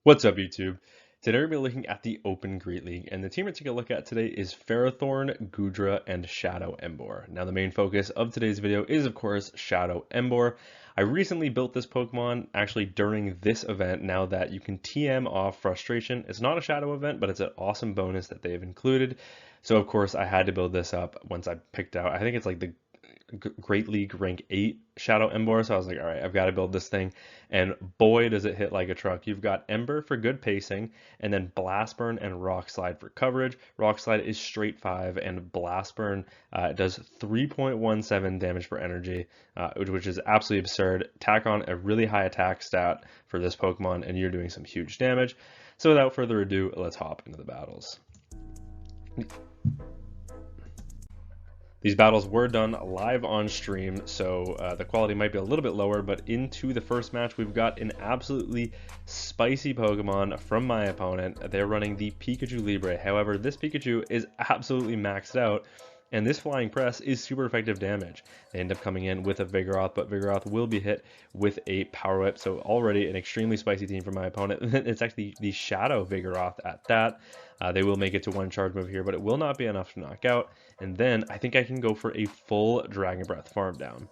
What's up, YouTube? Today we're going to be looking at the Open Great League, and the team we're taking a look at today is Ferrothorn, Goodra, and Shadow Emboar. Now, the main focus of today's video is, of course, Shadow Emboar. I recently built this Pokemon actually during this event, now that you can TM off Frustration. It's not a Shadow event, but it's an awesome bonus that they've included. So, of course, I had to build this up once I picked out, I think it's like the Great League rank 8 Shadow Emboar, so I was like, all right, I've got to build this thing, and boy does it hit like a truck. You've got Ember for good pacing, and then Blast Burn and Rock Slide for coverage. Rock Slide is straight 5, and Blast Burn does 3.17 damage per energy, which is absolutely absurd. Tack on a really high attack stat for this Pokemon, and you're doing some huge damage. So without further ado, let's hop into the battles. These battles were done live on stream, so the quality might be a little bit lower, but into the first match, we've got an absolutely spicy Pokemon from my opponent. They're running the Pikachu Libre. However, this Pikachu is absolutely maxed out, and this Flying Press is super effective damage. They end up coming in with a Vigoroth, but Vigoroth will be hit with a Power Whip, so already an extremely spicy team for my opponent. It's actually the Shadow Vigoroth at that. They will make it to one charge move here, but it will not be enough to knock out. And then I think I can go for a full Dragon Breath farm down.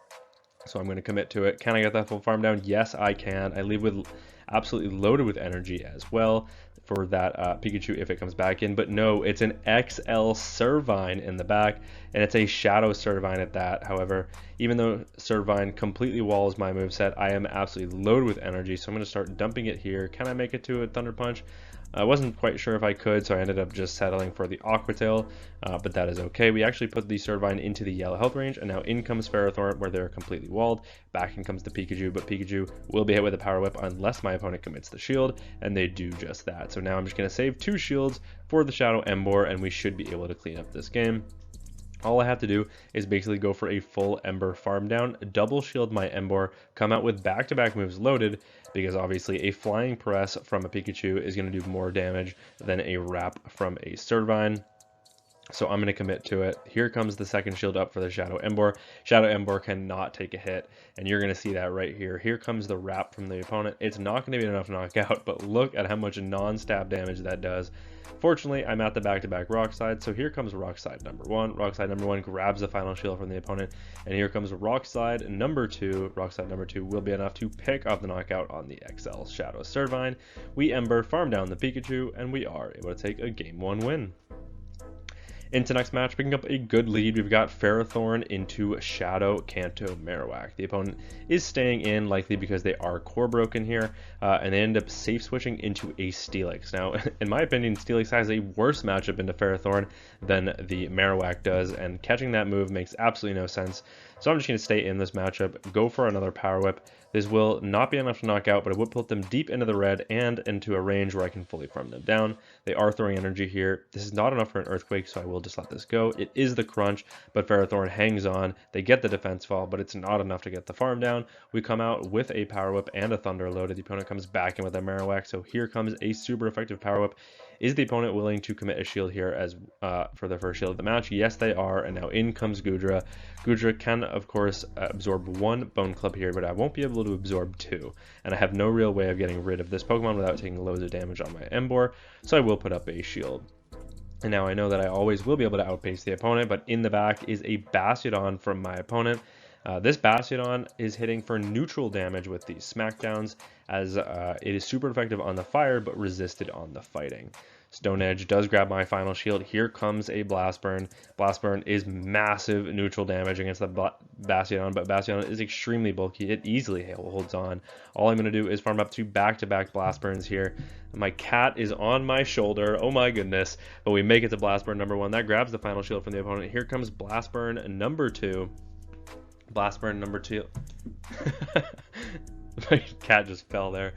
So I'm going to commit to it. Can I get that full farm down? Yes, I can. I leave with absolutely loaded with energy as well for that Pikachu if it comes back in. But no, it's an XL Servine in the back, and it's a Shadow Servine at that. However, even though Servine completely walls my moveset, I am absolutely loaded with energy, so I'm going to start dumping it here. Can I make it to a Thunder Punch? I wasn't quite sure if I could, so I ended up just settling for the Aqua Tail, but that is okay. We actually put the Servine into the yellow health range, and now in comes Ferrothorn, where they're completely walled. Back in comes the Pikachu, but Pikachu will be hit with a Power Whip unless my opponent commits the shield, and they do just that. So now I'm just going to save 2 shields for the Shadow Emboar, and we should be able to clean up this game. All I have to do is basically go for a full Ember farm down, double shield my Emboar, come out with back-to-back moves loaded, because obviously a Flying Press from a Pikachu is going to do more damage than a Wrap from a Servine. So I'm going to commit to it. Here comes the second shield up for the Shadow Emboar. Shadow Emboar cannot take a hit, and you're going to see that right here. Here comes the Wrap from the opponent. It's not going to be enough to knock out, but look at how much non-stab damage that does. Fortunately, I'm at the back-to-back Rock Slide, so here comes Rock Slide number 1. Rock Slide number 1 grabs the final shield from the opponent, and here comes Rock Slide number 2. Rock Slide number 2 will be enough to pick off the knockout on the XL Shadow Servine. We Ember, farm down the Pikachu, and we are able to take a Game 1 win. Into next match, picking up a good lead, we've got Ferrothorn into Shadow Kanto Marowak. The opponent is staying in, likely because they are core broken here, and they end up safe switching into a Steelix. Now, in my opinion, Steelix has a worse matchup into Ferrothorn than the Marowak does, and catching that move makes absolutely no sense. So I'm just going to stay in this matchup, go for another Power Whip. This will not be enough to knock out, but it would put them deep into the red and into a range where I can fully farm them down. They are throwing energy here. This is not enough for an Earthquake, so I will just let this go. It is the crunch, but Ferrothorn hangs on. They get the defense fall, but it's not enough to get the farm down. We come out with a Power Whip and a Thunder loaded. The opponent comes back in with a Marowak, so here comes a super effective Power Whip. Is the opponent willing to commit a shield here as for the first shield of the match? Yes, they are, and now in comes Goodra. Goodra can, of course, absorb 1 Bone Club here, but I won't be able to absorb 2, and I have no real way of getting rid of this Pokemon without taking loads of damage on my Emboar, so I will put up a shield. And now I know that I always will be able to outpace the opponent, but in the back is a Bastiodon from my opponent. This Bastiodon is hitting for neutral damage with these smackdowns, as it is super effective on the fire, but resisted on the fighting. Stone Edge does grab my final shield. Here comes a Blast Burn. Blast Burn is massive neutral damage against the Bastiodon, but Bastiodon is extremely bulky. It easily holds on. All I'm going to do is farm up to back-to-back Blast Burns here. My cat is on my shoulder. Oh my goodness. But we make it to Blast Burn number 1. That grabs the final shield from the opponent. Here comes Blast Burn number 2. Blast Burn number 2. My cat just fell there.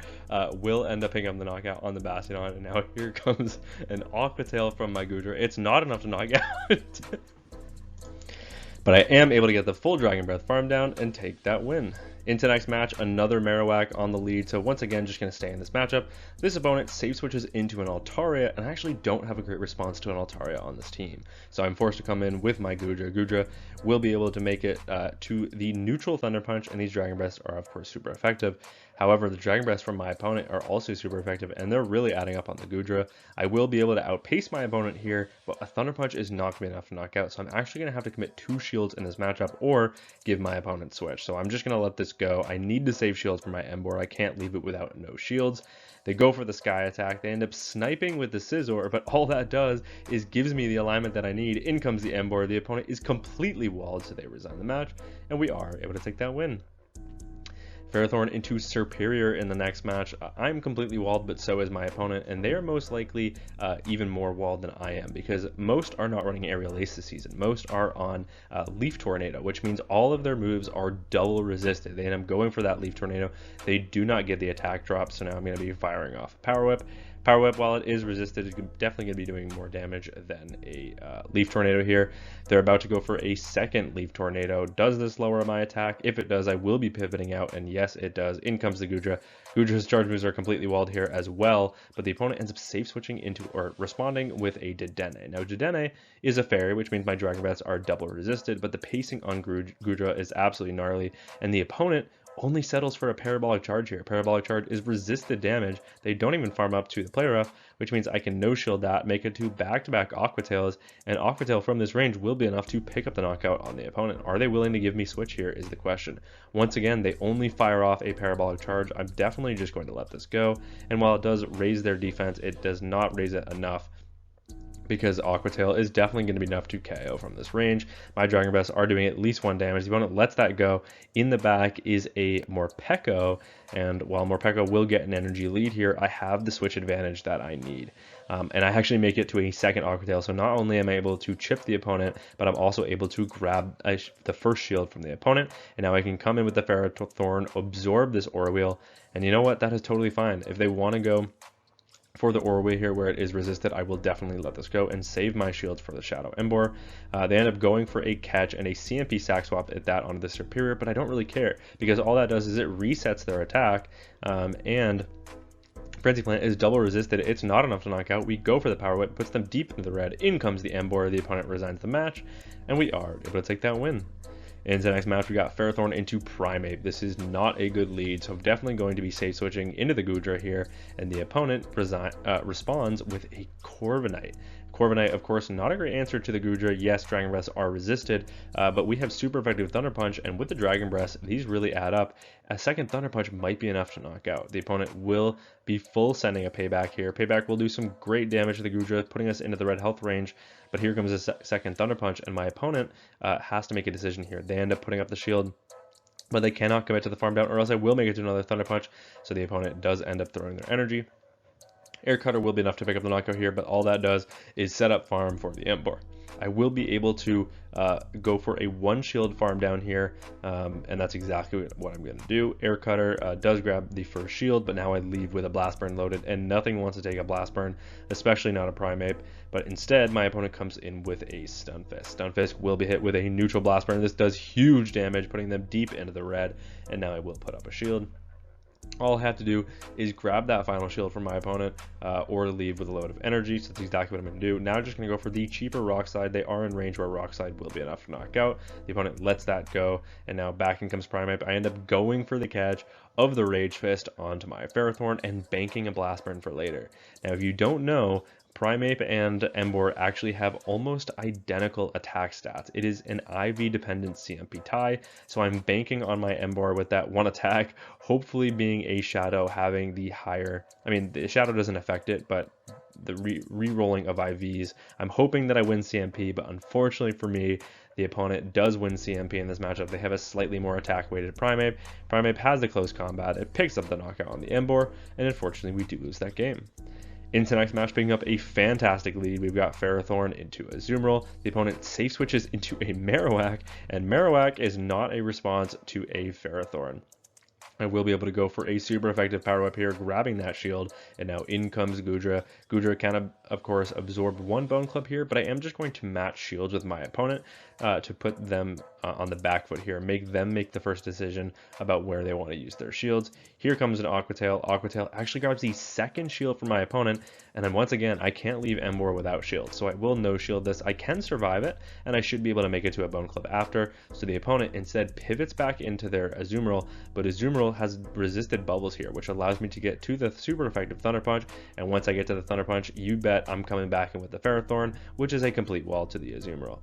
Will end up picking up the knockout on the Bastiodon, and now here comes an Aqua Tail from my Goodra. It's not enough to knock out. But I am able to get the full Dragon Breath farm down and take that win. Into next match, another Marowak on the lead, so once again, just going to stay in this matchup. This opponent safe switches into an Altaria, and I actually don't have a great response to an Altaria on this team. So I'm forced to come in with my Goodra. Goodra will be able to make it to the neutral Thunder Punch, and these Dragon Breaths are, of course, super effective. However, the Dragon Breaths from my opponent are also super effective, and they're really adding up on the Goodra. I will be able to outpace my opponent here, but a Thunder Punch is not going to be enough to knock out, so I'm actually going to have to commit 2 shields in this matchup or give my opponent switch. So I'm just going to let this go. I need to save shields for my Emboar. I can't leave it without no shields. They go for the Sky Attack. They end up sniping with the Scizor, but all that does is gives me the alignment that I need. In comes the Emboar. The opponent is completely walled, so they resign the match, and we are able to take that win. Ferrothorn into Serperior in the next match. I'm completely walled, but so is my opponent, and they are most likely even more walled than I am, because most are not running Aerial Ace this season. Most are on Leaf Tornado, which means all of their moves are double resisted. They end up going for that Leaf Tornado. They do not get the attack drop, so now I'm going to be firing off Power Whip. Power Whip, while it is resisted, is definitely going to be doing more damage than a Leaf Tornado here. They're about to go for a second Leaf Tornado. Does this lower my attack? If it does, I will be pivoting out, and yes, it does. In comes the Goodra. Goodra's charge moves are completely walled here as well, but the opponent ends up safe switching into, or responding with a Dedenne. Now, Dedenne is a fairy, which means my Dragon Breaths are double resisted, but the pacing on Goodra is absolutely gnarly, and the opponent only settles for a Parabolic Charge here. Parabolic Charge is resisted damage. They don't even farm up to the Play Rough, which means I can no-shield that, make it to back-to-back Aqua Tails, and Aqua Tail from this range will be enough to pick up the knockout on the opponent. Are they willing to give me switch here is the question. Once again, they only fire off a Parabolic Charge. I'm definitely just going to let this go, and while it does raise their defense, it does not raise it enough, because Aqua Tail is definitely going to be enough to KO from this range. My Dragon Breaths are doing at least 1 damage. The opponent lets that go. In the back is a Morpeco, and while Morpeco will get an energy lead here, I have the switch advantage that I need. And I actually make it to a second Aqua Tail, so not only am I able to chip the opponent, but I'm also able to grab the first shield from the opponent, and now I can come in with the Ferrothorn, absorb this Aura Wheel, and you know what? That is totally fine. If they want to go for the Aura Wheel here where it is resisted, I will definitely let this go and save my shields for the Shadow Emboar. They end up going for a catch and a CMP sack swap at that onto the Serperior, but I don't really care, because all that does is it resets their attack, and Frenzy Plant is double resisted. It's not enough to knock out. We go for the Power Whip, puts them deep into the red. In comes the Emboar. The opponent resigns the match, and we are able to take that win. In the next match, we got Ferrothorn into Primeape. This is not a good lead, so I'm definitely going to be safe switching into the Goodra here, and the opponent responds with a Corviknight. Corviknight, of course, not a great answer to the Goodra. Yes, Dragon Breaths are resisted, but we have super effective Thunder Punch, and with the Dragon Breaths, these really add up. A second Thunder Punch might be enough to knock out. The opponent will be full sending a Payback here. Payback will do some great damage to the Goodra, putting us into the red health range, but here comes a second Thunder Punch, and my opponent has to make a decision here. They end up putting up the shield, but they cannot commit to the farm down, or else I will make it to another Thunder Punch, so the opponent does end up throwing their energy. Air Cutter will be enough to pick up the knockout here, but all that does is set up farm for the Emboar. I will be able to go for a 1 shield farm down here, and that's exactly what I'm going to do. Air Cutter does grab the first shield, but now I leave with a Blast Burn loaded, and nothing wants to take a Blast Burn, especially not a Primeape, but instead my opponent comes in with a Stunfisk. Stunfisk will be hit with a neutral Blast Burn. This does huge damage, putting them deep into the red, and now I will put up a shield. All I have to do is grab that final shield from my opponent or leave with a load of energy, so that's exactly what I'm going to do. Now I'm just going to go for the cheaper Rock Slide. They are in range where Rock Slide will be enough to knock out. The opponent lets that go, and now back in comes Primeape. I end up going for the catch of the Rage Fist onto my Ferrothorn and banking a Blast Burn for later. Now, if you don't know, Primeape and Emboar actually have almost identical attack stats. It is an IV dependent CMP tie, so I'm banking on my Emboar with that 1 attack, hopefully being a Shadow having the higher, I mean, the Shadow doesn't affect it, but the re-rolling of IVs, I'm hoping that I win CMP, but unfortunately for me, the opponent does win CMP in this matchup. They have a slightly more attack-weighted Primeape. Primeape has the close combat. It picks up the knockout on the Emboar, and unfortunately we do lose that game. Into the next match, picking up a fantastic lead, we've got Ferrothorn into Azumarill. The opponent safe switches into a Marowak, and Marowak is not a response to a Ferrothorn. I will be able to go for a super effective Power Whip here, grabbing that shield, and now in comes Goodra. Goodra can, of course, absorb 1 Bone Club here, but I am just going to match shields with my opponent to put them on the back foot here, make them make the first decision about where they want to use their shields. Here comes an Aqua Tail. Aqua Tail actually grabs the second shield from my opponent, and then once again, I can't leave Emboar without shield, so I will no-shield this. I can survive it, and I should be able to make it to a Bone Club after, so the opponent instead pivots back into their Azumarill, but Azumarill Azumarill has resisted bubbles here, which allows me to get to the super effective Thunder Punch, and once I get to the Thunder Punch, you bet I'm coming back in with the Ferrothorn, which is a complete wall to the Azumarill.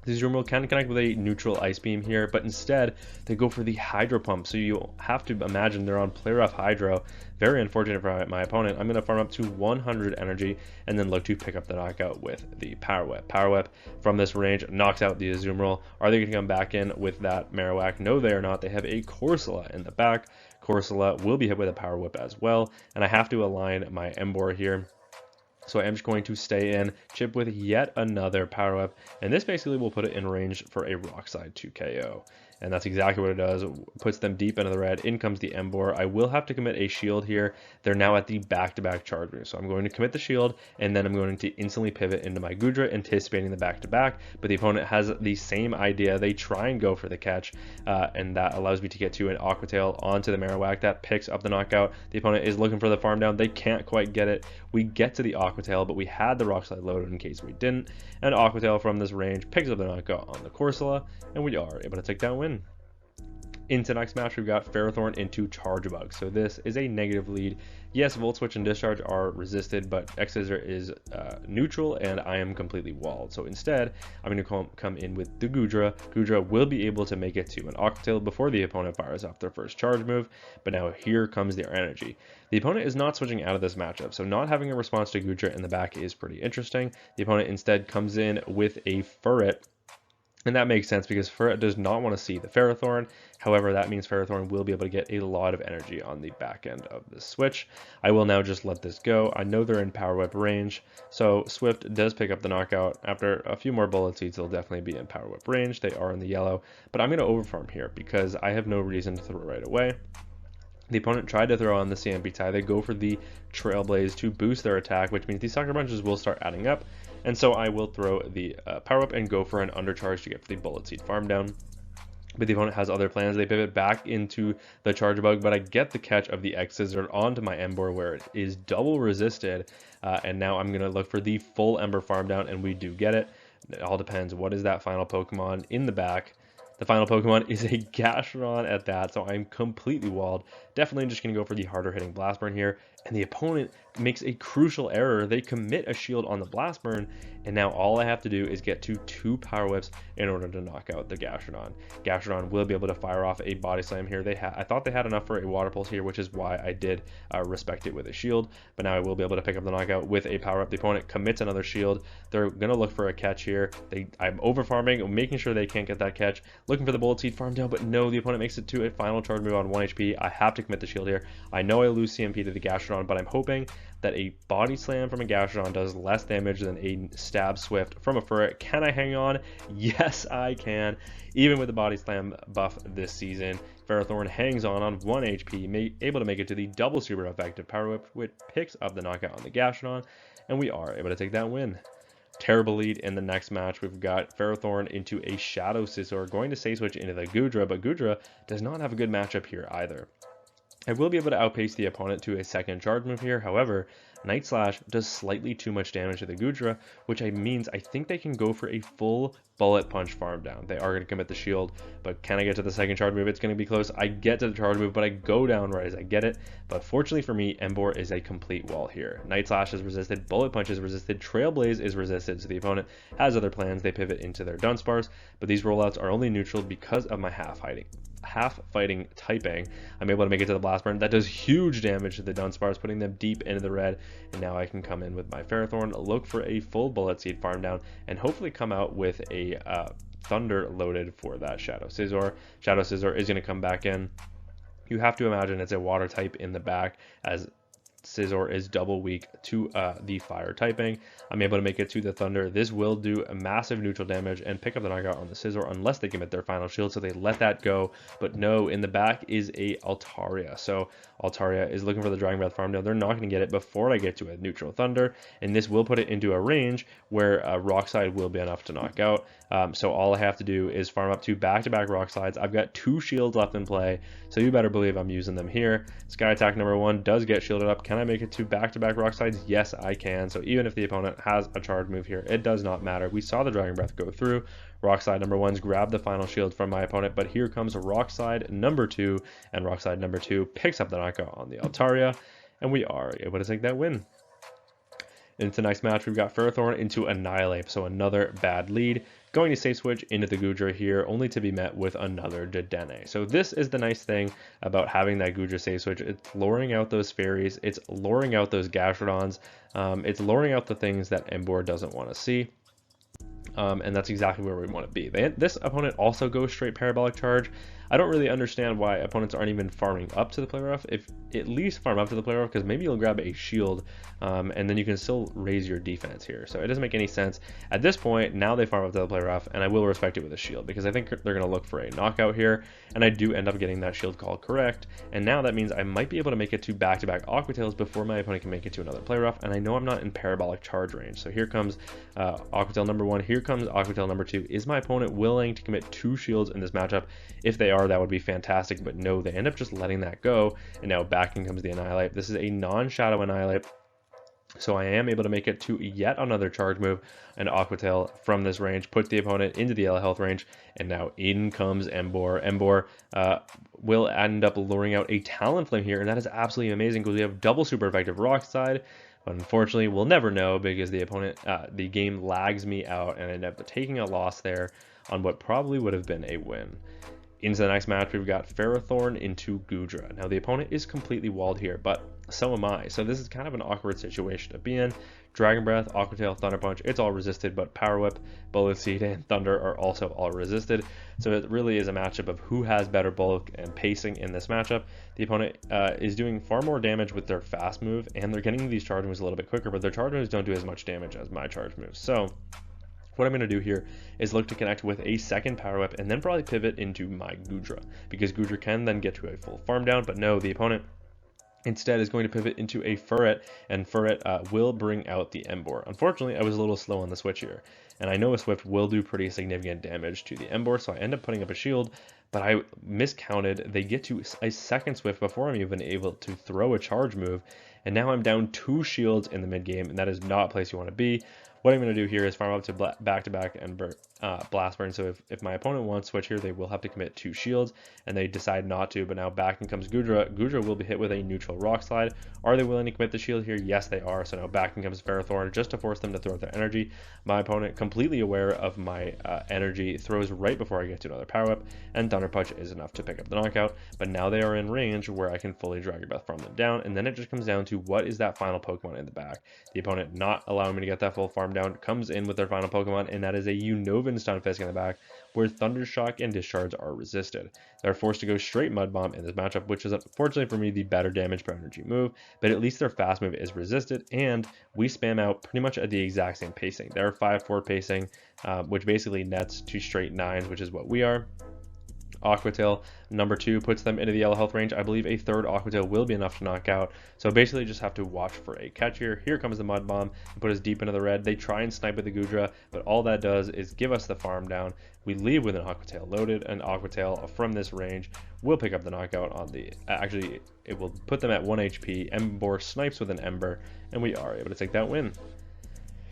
The Azumarill can connect with a neutral Ice Beam here, but instead they go for the Hydro Pump, so you have to imagine they're on play rough Hydro. Very unfortunate for my opponent. I'm going to farm up to 100 energy and then look to pick up the knockout with the Power Whip. Power Whip from this range knocks out the Azumarill. Are they going to come back in with that Marowak? No, they are not. They have a Corsola in the back. Corsola will be hit with a Power Whip as well, and I have to align my Emboar here. So I'm just going to stay in, chip with yet another Power Up, and this basically will put it in range for a Rock Slide to KO. And that's exactly what it does. It puts them deep into the red. In comes the Emboar. I will have to commit a shield here. They're now at the back-to-back charge move. So I'm going to commit the shield, and then I'm going to instantly pivot into my Goodra, anticipating the back-to-back. But the opponent has the same idea. They try and go for the catch, and that allows me to get to an Aqua Tail onto the Marowak. That picks up the knockout. The opponent is looking for the farm down. They can't quite get it. We get to the Aqua Tail, but we had the Rock Slide loaded in case we didn't. And Aqua Tail from this range picks up the knockout on the Corsola, and we are able to take that win. Into next match, we've got Ferrothorn into Charjabug. So this is a negative lead. Yes, Volt Switch and Discharge are resisted, but Scizor is neutral, and I am completely walled. So instead, I'm going to come in with the Goodra. Goodra will be able to make it to an Aqua Tail before the opponent fires off their first charge move, but now here comes their energy. The opponent is not switching out of this matchup, so not having a response to Goodra in the back is pretty interesting. The opponent instead comes in with a Furret, and that makes sense because Furret does not want to see the Ferrothorn. However, that means Ferrothorn will be able to get a lot of energy on the back end of this switch. I will now just let this go. I know they're in Power Whip range, so Swift does pick up the knockout. After a few more Bullet Seeds, they'll definitely be in Power Whip range. They are in the yellow, but I'm going to overfarm here because I have no reason to throw right away. The opponent tried to throw on the CMP tie. They go for the Trailblaze to boost their attack, which means these Sucker Punches will start adding up. And so I will throw the Power Up and go for an Undercharge to get the Bullet Seed farm down. But the opponent has other plans. They pivot back into the Charjabug, but I get the catch of the Scizor onto my Emboar where it is double resisted. And now I'm going to look for the full Ember farm down, and we do get it. It all depends. What is that final Pokemon in the back? The final Pokemon is a Gastrodon at that, so I'm completely walled. Definitely just going to go for the harder hitting Blast Burn here, and the opponent makes a crucial error. They commit a shield on the Blast Burn, and now all I have to do is get to 2 Power Whips in order to knock out the Gastrodon. Gastrodon will be able to fire off a Body Slam here. I thought they had enough for a Water Pulse here, which is why I did respect it with a shield, but now I will be able to pick up the knockout with a Power Up. The opponent commits another shield. They're going to look for a catch here. I'm over farming, making sure they can't get that catch. Looking for the Bullet Seed farm down, but no, the opponent makes it to a final charge move on 1 HP. I have to commit the shield here. I know I lose CMP to the Gastrodon, but I'm hoping that a Body Slam from a Gastrodon does less damage than a Stab Swift from a Furret. Can I hang on? Yes, I can. Even with the Body Slam buff this season, Ferrothorn hangs on 1 HP, able to make it to the double super effective Power Whip, which picks up the knockout on the Gastrodon, and we are able to take that win. Terrible lead in the next match. We've got Ferrothorn into a Shadow Scizor, going to Safe Switch into the Goodra, but Goodra does not have a good matchup here either. I will be able to outpace the opponent to a second charge move here. However, Night Slash does slightly too much damage to the Goodra, which means I think they can go for a full Bullet Punch farm down. They are going to commit the shield, but can I get to the second charge move? It's going to be close. I get to the charge move, but I go down right as I get it. But fortunately for me, Emboar is a complete wall here. Night Slash is resisted, Bullet Punch is resisted, Trailblaze is resisted, so the opponent has other plans. They pivot into their Dunsparce, but these rollouts are only neutral because of my half fighting typing. I'm able to make it to the Blast Burn. That does huge damage to the Dunsparce, putting them deep into the red, and now I can come in with my Ferrothorn, look for a full Bullet Seed farm down, and hopefully come out with a Thunder loaded for that Shadow Scizor. Shadow Scizor is going to come back in. You have to imagine it's a water type in the back, as Scizor is double weak to the fire typing. I'm able to make it to the Thunder. This will do a massive neutral damage and pick up the knockout on the Scizor unless they commit their final shield, so they let that go. But no, in the back is a Altaria. So Altaria is looking for the Dragon Breath farm down. They're not going to get it before I get to a neutral Thunder, and this will put it into a range where Rock Slide will be enough to knock out. So all I have to do is farm up to back-to-back Rock Slides. I've got 2 shields left in play, so you better believe I'm using them here. Sky Attack number 1 does get shielded up. Can I make it to back-to-back Rock Slides? Yes, I can. So even if the opponent has a charge move here, it does not matter. We saw the Dragon Breath go through. Rock Slide number 1's grabbed the final shield from my opponent, but here comes Rock Slide number 2, and Rock Slide number 2 picks up the knockout on the Altaria, and we are able to take that win. Into the next match, we've got Ferrothorn into Annihilape, so another bad lead. Going to safe switch into the Goodra here, only to be met with another Dedenne. So this is the nice thing about having that Goodra safe switch. It's luring out those fairies, it's luring out those Gastrodons, it's luring out the things that Emboar doesn't want to see. And that's exactly where we want to be. This opponent also goes straight Parabolic Charge. I don't really understand why opponents aren't even farming up to the play rough. If at least farm up to the play rough, because maybe you'll grab a shield and then you can still raise your defense here. So it doesn't make any sense. At this point, now they farm up to the play rough, and I will respect it with a shield because I think they're going to look for a knockout here, and I do end up getting that shield call correct. And now that means I might be able to make it to back-to-back Aqua Tails before my opponent can make it to another play rough, and I know I'm not in Parabolic Charge range. So here comes Aqua Tail number 1, here comes Aqua Tail number 2. Is my opponent willing to commit 2 shields in this matchup? If they are, that would be fantastic, but no, they end up just letting that go, and now back in comes the Annihilape. This is a non-shadow Annihilape, so I am able to make it to yet another charge move and Aqua Tail from this range, put the opponent into the yellow health range, and now in comes Emboar. Emboar will end up luring out a Talonflame here, and that is absolutely amazing because we have double super effective Rock Slide, but unfortunately we'll never know because the opponent, the game lags me out, and I end up taking a loss there on what probably would have been a win. Into the next match, we've got Ferrothorn into Goodra. Now, the opponent is completely walled here, but so am I. So this is kind of an awkward situation to be in. Dragon Breath, Aqua Tail, Thunder Punch, it's all resisted, but Power Whip, Bullet Seed, and Thunder are also all resisted. So it really is a matchup of who has better bulk and pacing in this matchup. The opponent is doing far more damage with their fast move, and they're getting these charge moves a little bit quicker, but their charge moves don't do as much damage as my charge moves. So what I'm going to do here is look to connect with a second Power Whip and then probably pivot into my Goodra, because Goodra can then get to a full farm down, but no, the opponent instead is going to pivot into a Furret, and Furret will bring out the Emboar. Unfortunately, I was a little slow on the switch here, and I know a Swift will do pretty significant damage to the Emboar, so I end up putting up a shield, but I miscounted. They get to a second Swift before I'm even able to throw a charge move, and now I'm down 2 shields in the mid game, and that is not a place you want to be. What I'm going to do here is farm up to back-to-back and Blast Burn, so if my opponent wants to switch here, they will have to commit 2 shields, and they decide not to, but now back in comes Goodra. Goodra will be hit with a neutral Rock Slide. Are they willing to commit the shield here? Yes, they are, so now back in comes Ferrothorn just to force them to throw out their energy. My opponent, completely aware of my energy, throws right before I get to another Power Up, and Thunder Punch is enough to pick up the knockout, but now they are in range where I can fully Dragon Breath from them down, and then it just comes down to what is that final Pokemon in the back. The opponent not allowing me to get that full farm down comes in with their final Pokemon, and that is a Unnovan Stunfisk in the back, where Thunder Shock and Discharge are resisted. They're forced to go straight Mud Bomb in this matchup, which is unfortunately for me the better damage per energy move, but at least their fast move is resisted, and we spam out pretty much at the exact same pacing. They're 5-4 pacing, which basically nets to straight 9s, which is what we are. Aqua Tail number 2 puts them into the yellow health range. I believe a third Aqua Tail will be enough to knock out, so basically just have to watch for a catch here. Here comes the Mud Bomb and put us deep into the red. They try and snipe with the Goodra, but all that does is give us the farm down. We leave with an Aqua Tail loaded, and Aqua Tail from this range will pick up the knockout on the, actually it will put them at 1 HP. Emboar snipes with an Ember, and we are able to take that win.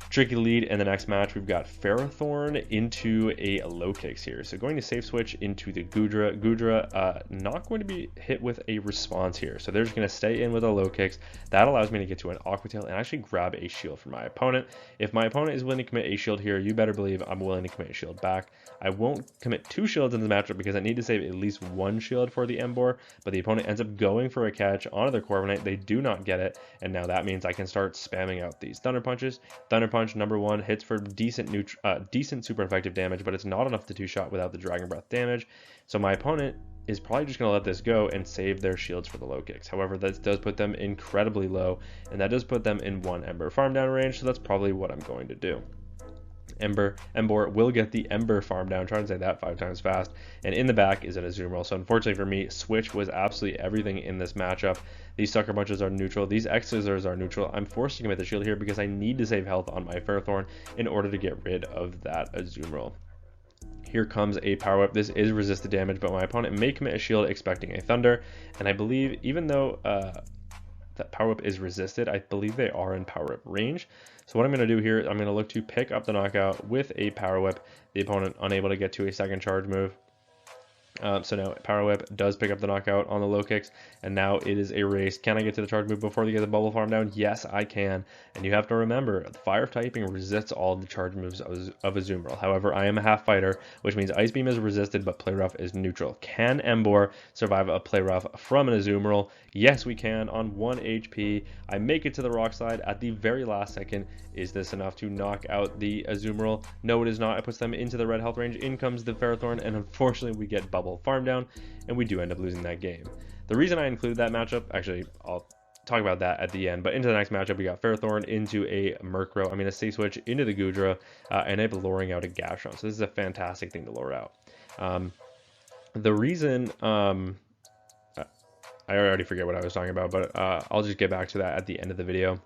Tricky lead in the next match, we've got Ferrothorn into a low kicks here. So going to safe switch into the Goodra. Goodra not going to be hit with a response here. So they're just going to stay in with a low kicks. That allows me to get to an Aqua Tail and actually grab a shield from my opponent. If my opponent is willing to commit a shield here, you better believe I'm willing to commit a shield back. I won't commit 2 shields in the matchup because I need to save at least 1 shield for the Emboar, but the opponent ends up going for a catch onto their Corviknight. They do not get it, and now that means I can start spamming out these Thunder Punches. Thunder Punch number 1 hits for decent super effective damage, but it's not enough to 2-shot without the Dragon Breath damage. So my opponent is probably just going to let this go and save their shields for the low kicks. However, that does put them incredibly low, and that does put them in 1 Ember farm down range, so that's probably what I'm going to do. Emboar will get the Ember farm down, trying to say that 5 times fast, and in the back is an Azumarill. So unfortunately for me, switch was absolutely everything in this matchup. These Sucker Punches are neutral, these X-Scissors are neutral. I'm forced to commit the shield here because I need to save health on my Ferrothorn in order to get rid of that Azumarill. Here comes a Power Whip. This is resisted damage, but my opponent may commit a shield expecting a Thunder, and I believe even though that Power Whip is resisted. I believe they are in Power Whip range. So what I'm going to do here, I'm going to look to pick up the knockout with a Power Whip. The opponent unable to get to a second charge move. So now Power Whip does pick up the knockout on the low kicks, and now it is a race. Can I get to the charge move before they get the bubble farm down? Yes, I can. And you have to remember, fire typing resists all of the charge moves of Azumarill. However, I am a half fighter, which means Ice Beam is resisted, but Play Rough is neutral. Can Emboar survive a Play Rough from an Azumarill? Yes, we can on 1 HP. I make it to the rock slide at the very last second. Is this enough to knock out the Azumarill? No, it is not. It puts them into the red health range. In comes the Ferrothorn, and unfortunately, we get bubble farm down, and we do end up losing that game. The reason I included that matchup, actually, I'll talk about that at the end, but into the next matchup, we got Ferrothorn into a a Stay Switch into the Goodra, and end up luring out a Gastrodon. So this is a fantastic thing to lure out. The reason, I already forget what I was talking about, but I'll just get back to that at the end of the video.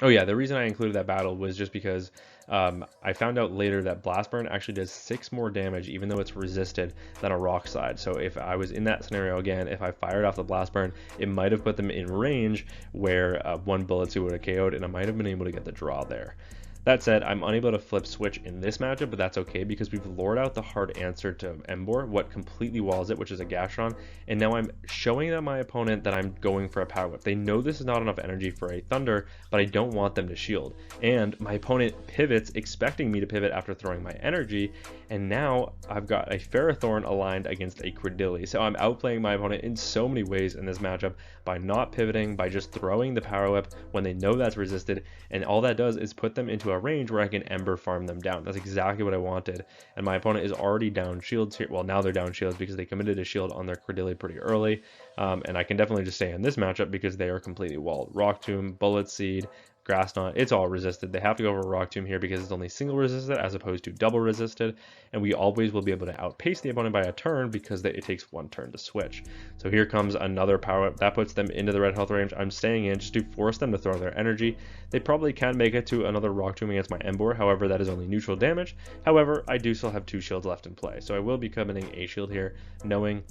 Oh yeah, the reason I included that battle was just because I found out later that Blast Burn actually does 6 more damage even though it's resisted than a Rock Slide. So if I was in that scenario again, if I fired off the Blast Burn, it might have put them in range where one Bullet 2 would have KO'd, and I might have been able to get the draw there. That said, I'm unable to flip switch in this matchup, but that's okay because we've lured out the hard answer to Emboar, what completely walls it, which is a Gastrodon, and now I'm showing my opponent that I'm going for a Power Whip. They know this is not enough energy for a Thunder, but I don't want them to shield. And my opponent pivots, expecting me to pivot after throwing my energy, and now I've got a Ferrothorn aligned against a Credilli. So I'm outplaying my opponent in so many ways in this matchup by not pivoting, by just throwing the Power Whip when they know that's resisted, and all that does is put them into a range where I can Ember farm them down. That's exactly what I wanted, and my opponent is already down shields here. Well, now they're down shields because they committed a shield on their Credilli pretty early, and I can definitely just stay in this matchup because they are completely walled. Rock Tomb, Bullet Seed, Grass Knot, it's all resisted. They have to go for Rock Tomb here because it's only single resisted as opposed to double resisted, and we always will be able to outpace the opponent by a turn because it takes 1 turn to switch. So here comes another Power Up that puts them into the red health range. I'm staying in just to force them to throw their energy. They probably can make it to another Rock Tomb against my Emboar, however that is only neutral damage. However, I do still have 2 shields left in play, so I will be committing a shield here, knowing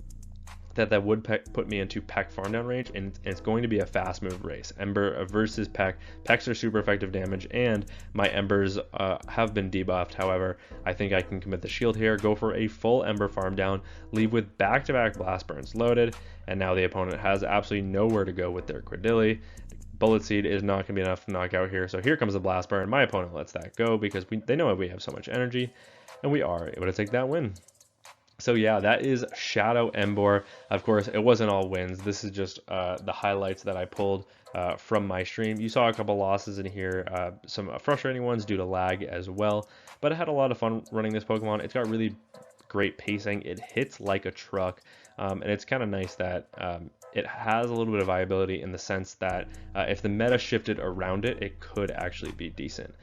that would put me into Peck farm down range, and it's going to be a fast move race. Ember versus Peck. Pecks are super effective damage, and my Embers have been debuffed. However, I think I can commit the shield here, go for a full Ember farm down, leave with back-to-back Blast Burns loaded, and now the opponent has absolutely nowhere to go with their Credilli. Bullet Seed is not going to be enough to knock out here, so here comes the Blast Burn. My opponent lets that go because they know we have so much energy, and we are able to take that win. So yeah, that is Shadow Emboar. Of course, it wasn't all wins. This is just the highlights that I pulled from my stream. You saw a couple losses in here, some frustrating ones due to lag as well. But I had a lot of fun running this Pokemon. It's got really great pacing. It hits like a truck, and it's kind of nice that it has a little bit of viability in the sense that if the meta shifted around it, it could actually be decent.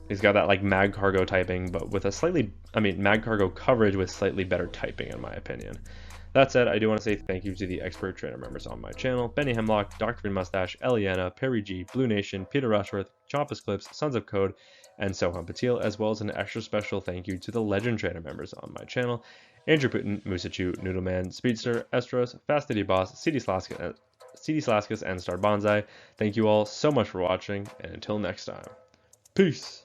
He's got that like mag cargo typing, but with a slightly, mag cargo coverage with slightly better typing in my opinion. That said, I do want to say thank you to the expert trainer members on my channel: Benny Hemlock, Dr. Vin Mustache, Eliana, Perry G, Blue Nation, Peter Rushworth, Chompus Clips, Sons of Code, and Sohan Patil, as well as an extra special thank you to the legend trainer members on my channel: Andrew Putin, Musachu, Noodleman, Speedster, Estros, Fast City Boss, CD Slaskus, and Star Bonsai. Thank you all so much for watching, and until next time, peace!